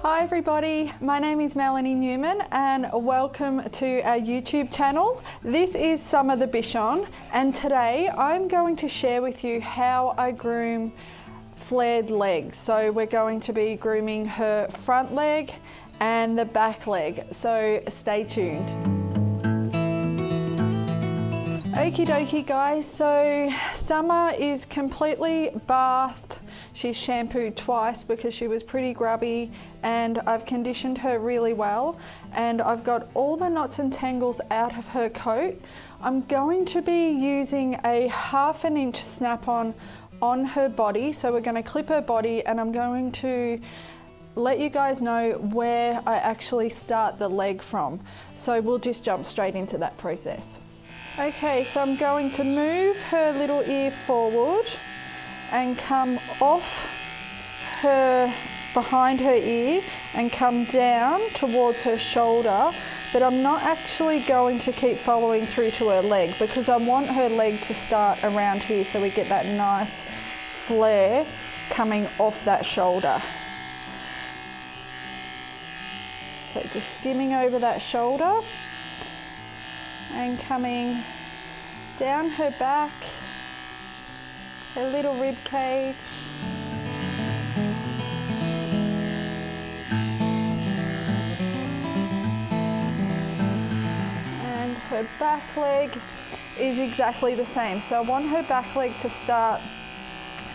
Hi everybody, my name is Melanie Newman and welcome to our YouTube channel. This is Summer the Bichon, and today I'm going to share with you how I groom flared legs. So we're going to be grooming her front leg and the back leg, so stay tuned. Okie dokie guys, so Summer is completely bathed. She's shampooed twice because she was pretty grubby, and I've conditioned her really well, and I've got all the knots and tangles out of her coat. I'm going to be using a 1/2 inch snap-on on her body, so we're going to clip her body, and I'm going to let you guys know where I actually start the leg from. So we'll just jump straight into that process. Okay, so I'm going to move her little ear forward and come off her, behind her ear, and come down towards her shoulder, but I'm not actually going to keep following through to her leg because I want her leg to start around here so we get that nice flare coming off that shoulder. So just skimming over that shoulder and coming down her back, her little rib cage, and her back leg is exactly the same. So I want her back leg to start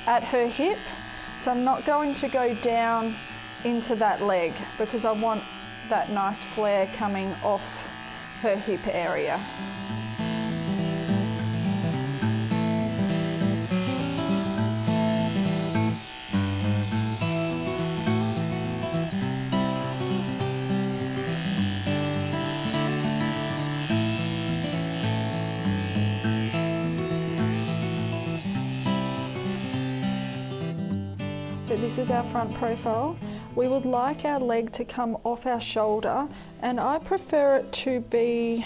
at her hip, so I'm not going to go down into that leg because I want that nice flare coming off her hip area. So this is our front profile. We would like our leg to come off our shoulder, and I prefer it to be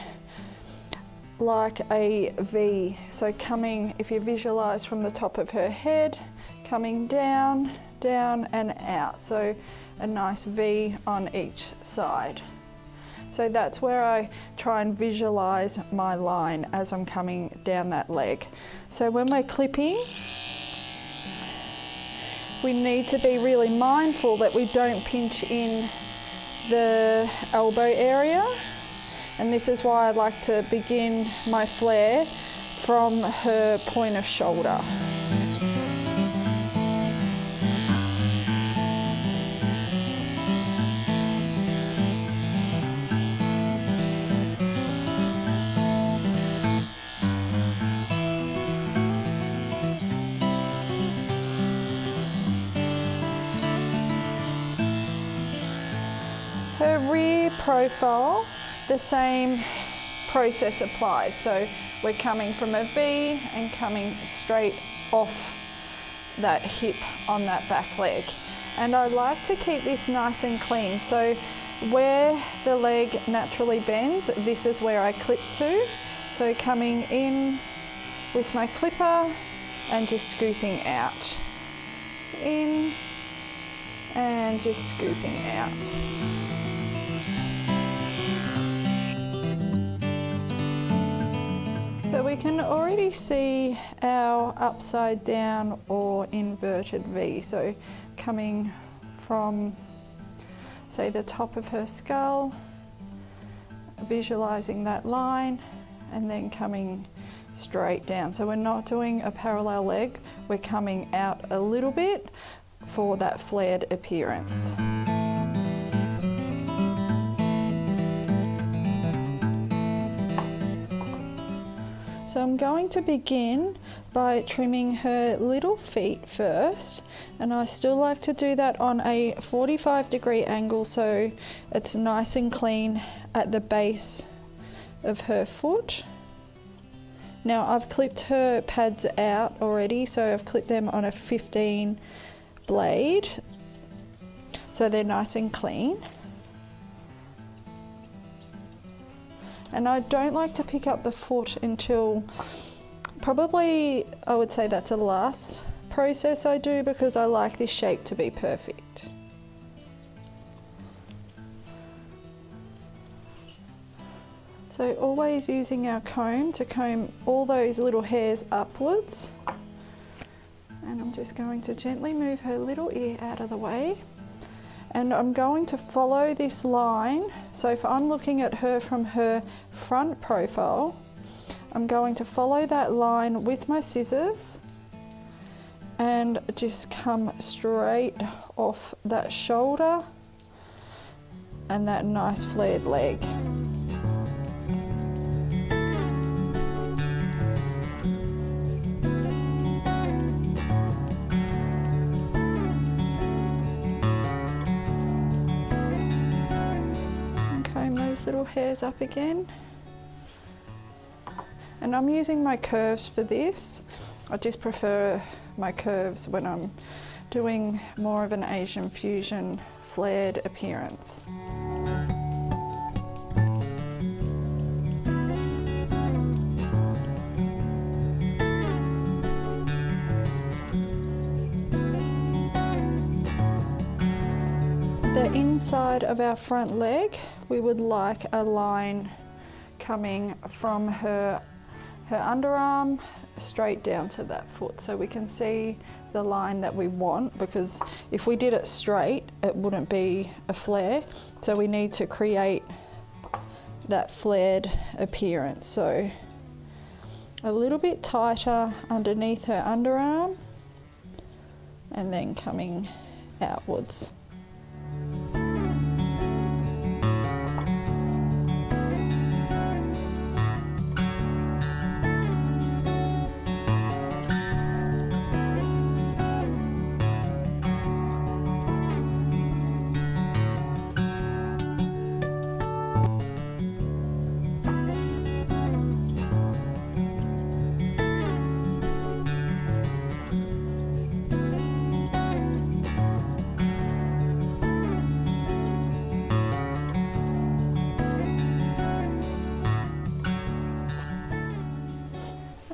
like a V. So coming, if you visualize from the top of her head, coming down, down and out. So a nice V on each side. So that's where I try and visualize my line as I'm coming down that leg. So when we're clipping, we need to be really mindful that we don't pinch in the elbow area, and this is why I like to begin my flare from her point of shoulder. Her rear profile, the same process applies. So we're coming from a V and coming straight off that hip on that back leg. And I like to keep this nice and clean. So where the leg naturally bends, this is where I clip to. So coming in with my clipper and just scooping out. In and just scooping out. So we can already see our upside down or inverted V. So coming from, say, the top of her skull, visualizing that line, and then coming straight down. So we're not doing a parallel leg, we're coming out a little bit for that flared appearance. So I'm going to begin by trimming her little feet first, and I still like to do that on a 45-degree angle so it's nice and clean at the base of her foot. Now I've clipped her pads out already, so I've clipped them on a 15 blade, so they're nice and clean. And I don't like to pick up the foot until probably, I would say that's the last process I do because I like this shape to be perfect. So always using our comb to comb all those little hairs upwards. And I'm just going to gently move her little ear out of the way. And I'm going to follow this line. So if I'm looking at her from her front profile, I'm going to follow that line with my scissors and just come straight off that shoulder and that nice flared leg. Little hairs up again, and I'm using my curves for this. I just prefer my curves when I'm doing more of an Asian fusion flared appearance. The inside of our front leg, we would like a line coming from her underarm straight down to that foot, so we can see the line that we want, because if we did it straight it wouldn't be a flare, so we need to create that flared appearance. So a little bit tighter underneath her underarm and then coming outwards.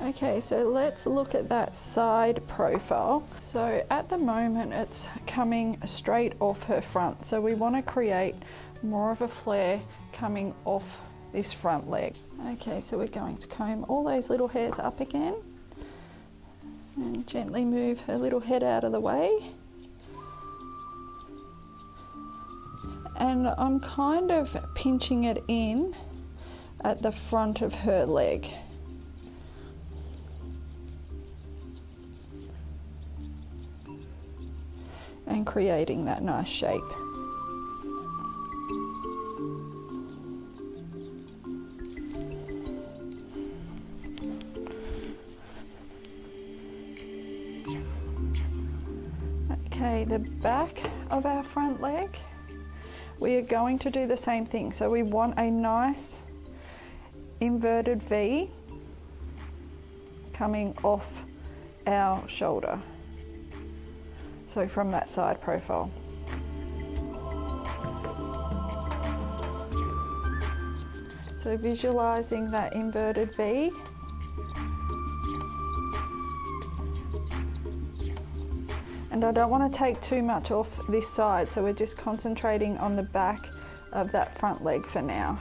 Okay, so let's look at that side profile. So at the moment it's coming straight off her front, so we want to create more of a flare coming off this front leg. Okay, so we're going to comb all those little hairs up again and gently move her little head out of the way. And I'm kind of pinching it in at the front of her leg. And creating that nice shape. Okay, the back of our front leg, we are going to do the same thing. So we want a nice inverted V coming off our shoulder. So from that side profile. So visualizing that inverted V. And I don't want to take too much off this side, so we're just concentrating on the back of that front leg for now.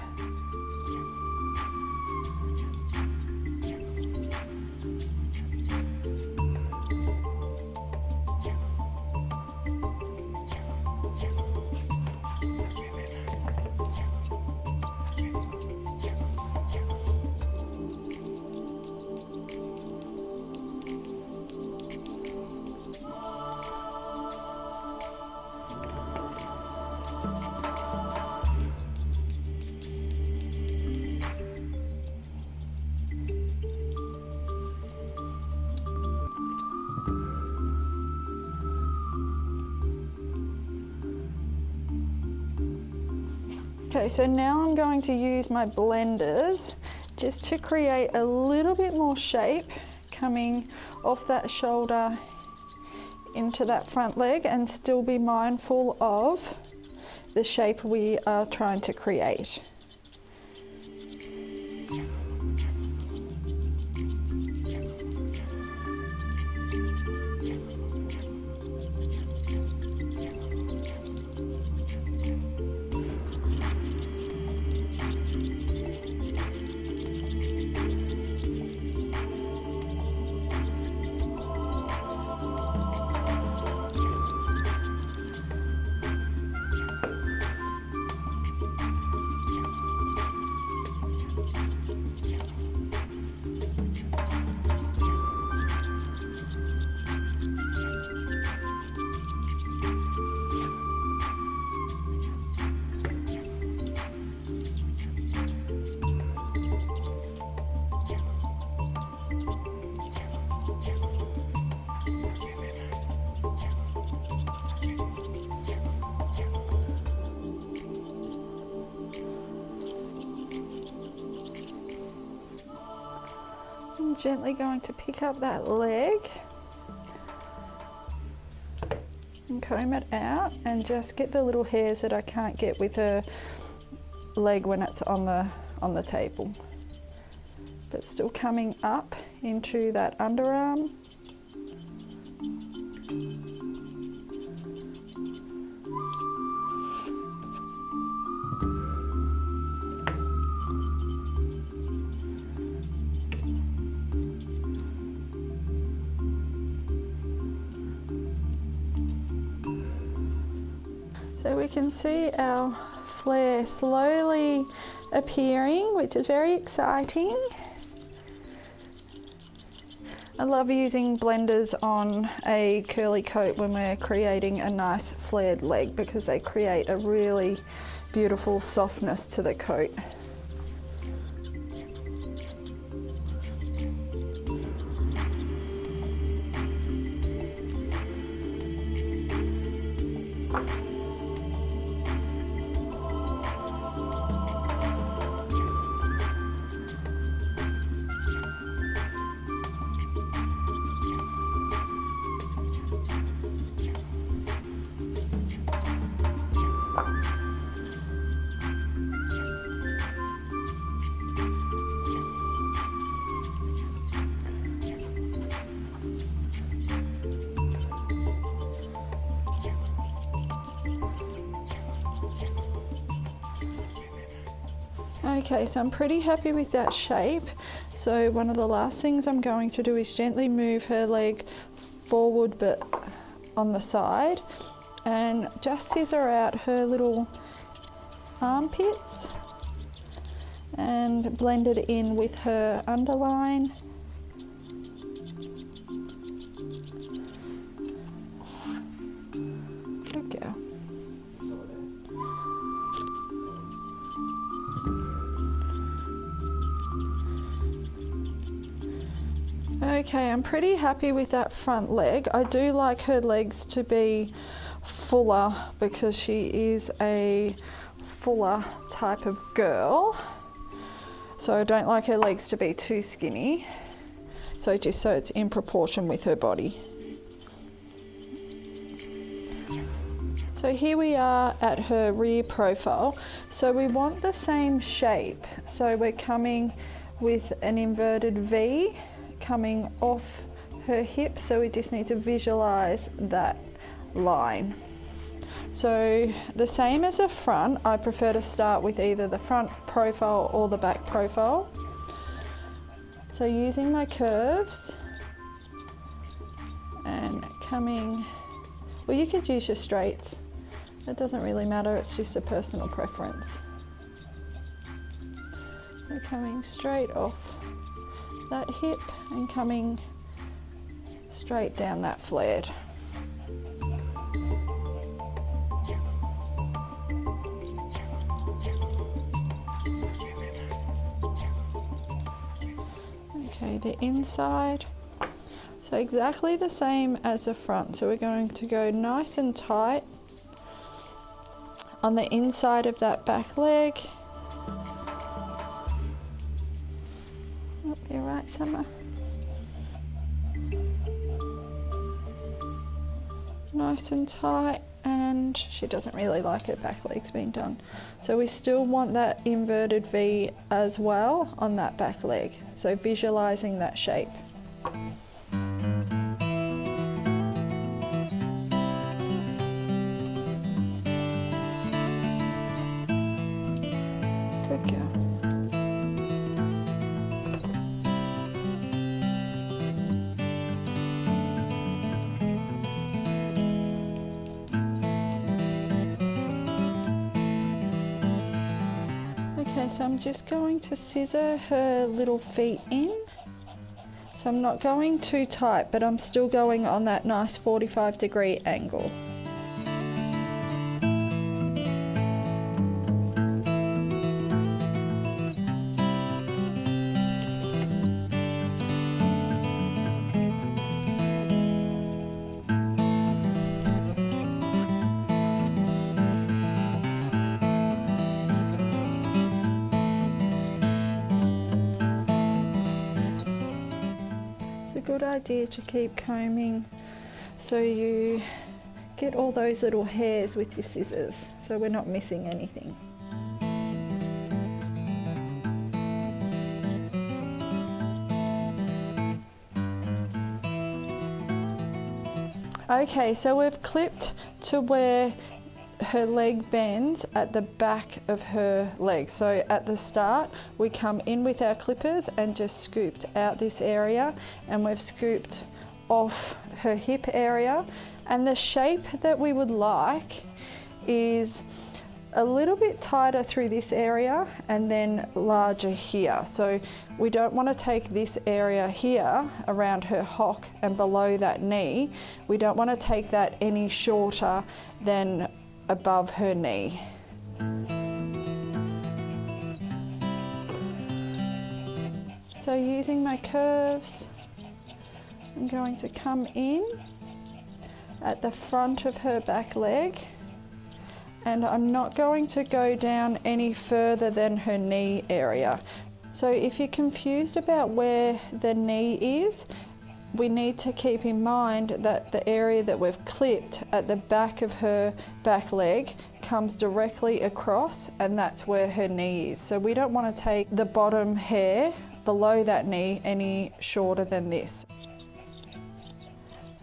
Okay, so now I'm going to use my blenders just to create a little bit more shape coming off that shoulder into that front leg, and still be mindful of the shape we are trying to create. gently going to pick up that leg and comb it out and just get the little hairs that I can't get with her leg when it's on the table. But still coming up into that underarm. So we can see our flare slowly appearing, which is very exciting. I love using blenders on a curly coat when we're creating a nice flared leg because they create a really beautiful softness to the coat. Okay, so I'm pretty happy with that shape. So one of the last things I'm going to do is gently move her leg forward but on the side and just scissor out her little armpits and blend it in with her underline. Good girl. Okay, I'm pretty happy with that front leg. I do like her legs to be fuller because she is a fuller type of girl. So I don't like her legs to be too skinny. So just so it's in proportion with her body. So here we are at her rear profile. So we want the same shape. So we're coming with an inverted V coming off her hip, so we just need to visualize that line. So the same as the front, I prefer to start with either the front profile or the back profile. So using my curves and coming, well, you could use your straights, it doesn't really matter, it's just a personal preference. So coming straight off that hip and coming straight down that flared. Okay, the inside. So exactly the same as the front. So we're going to go nice and tight on the inside of that back leg. You're right, Summer. Nice and tight, and she doesn't really like her back legs being done. So we still want that inverted V as well on that back leg. So visualizing that shape. Good girl. So I'm just going to scissor her little feet in. So I'm not going too tight, but I'm still going on that nice 45-degree angle. idea to keep combing so you get all those little hairs with your scissors, so we're not missing anything. Okay, so we've clipped to where her leg bends at the back of her leg. So at the start, we come in with our clippers and just scooped out this area, and we've scooped off her hip area. And the shape that we would like is a little bit tighter through this area and then larger here. So we don't want to take this area here around her hock and below that knee. We don't want to take that any shorter than above her knee. So using my curves, I'm going to come in at the front of her back leg, and I'm not going to go down any further than her knee area. So if you're confused about where the knee is, we need to keep in mind that the area that we've clipped at the back of her back leg comes directly across, and that's where her knee is. So we don't want to take the bottom hair below that knee any shorter than this.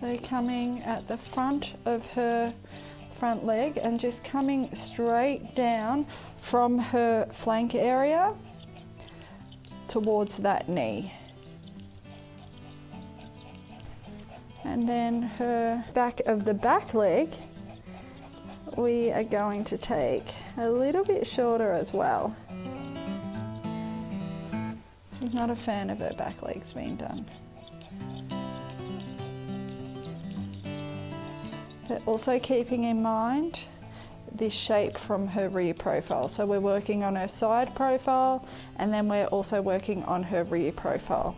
So coming at the front of her front leg and just coming straight down from her flank area towards that knee. And then her back of the back leg, we are going to take a little bit shorter as well. She's not a fan of her back legs being done. But also keeping in mind this shape from her rear profile. So we're working on her side profile, and then we're also working on her rear profile.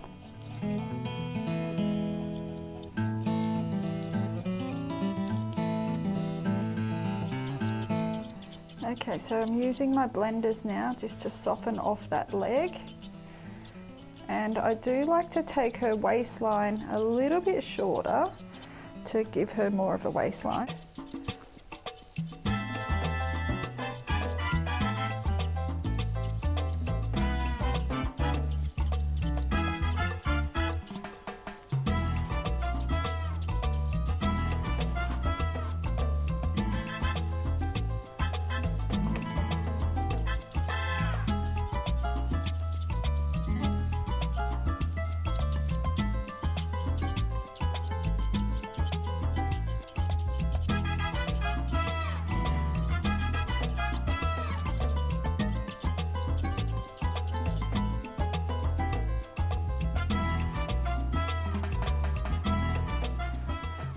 Okay, so I'm using my blenders now just to soften off that leg. And I do like to take her waistline a little bit shorter to give her more of a waistline.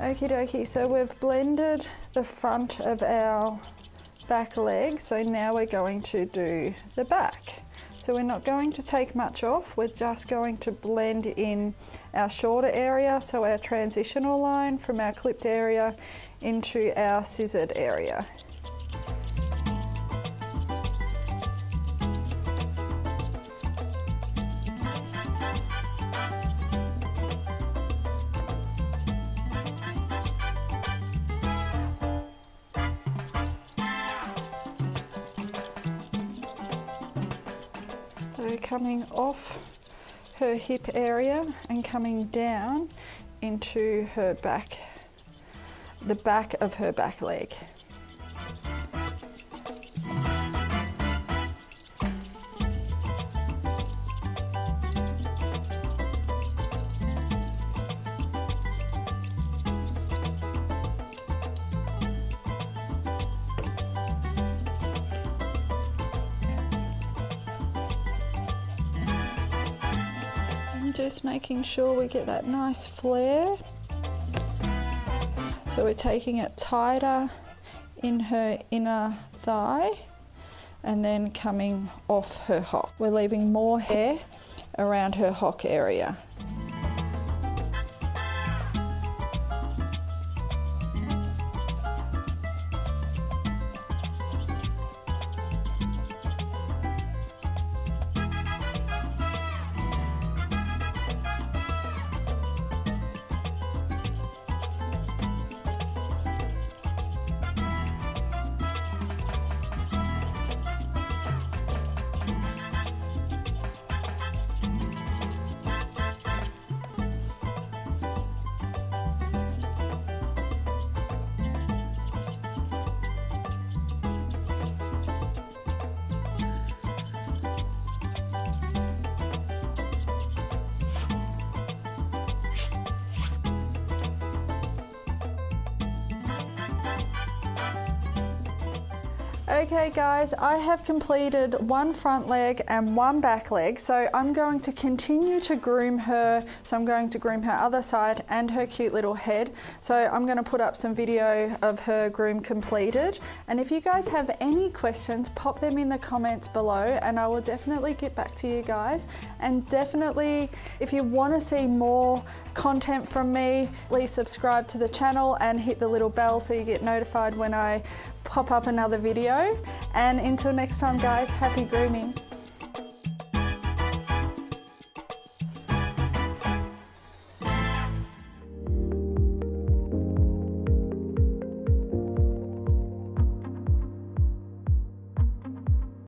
Okie dokie, so we've blended the front of our back leg, so now we're going to do the back. So we're not going to take much off, we're just going to blend in our shorter area, so our transitional line from our clipped area into our scissored area. So coming off her hip area and coming down into her back, the back of her back leg. Just making sure we get that nice flare. So we're taking it tighter in her inner thigh and then coming off her hock. We're leaving more hair around her hock area. Okay guys, I have completed one front leg and one back leg, so I'm going to continue to groom her. So I'm going to groom her other side and her cute little head. So I'm going to put up some video of her groom completed, and if you guys have any questions, pop them in the comments below and I will definitely get back to you guys. And definitely, if you want to see more content from me, please subscribe to the channel and hit the little bell so you get notified when I pop up another video. And until next time guys, happy grooming.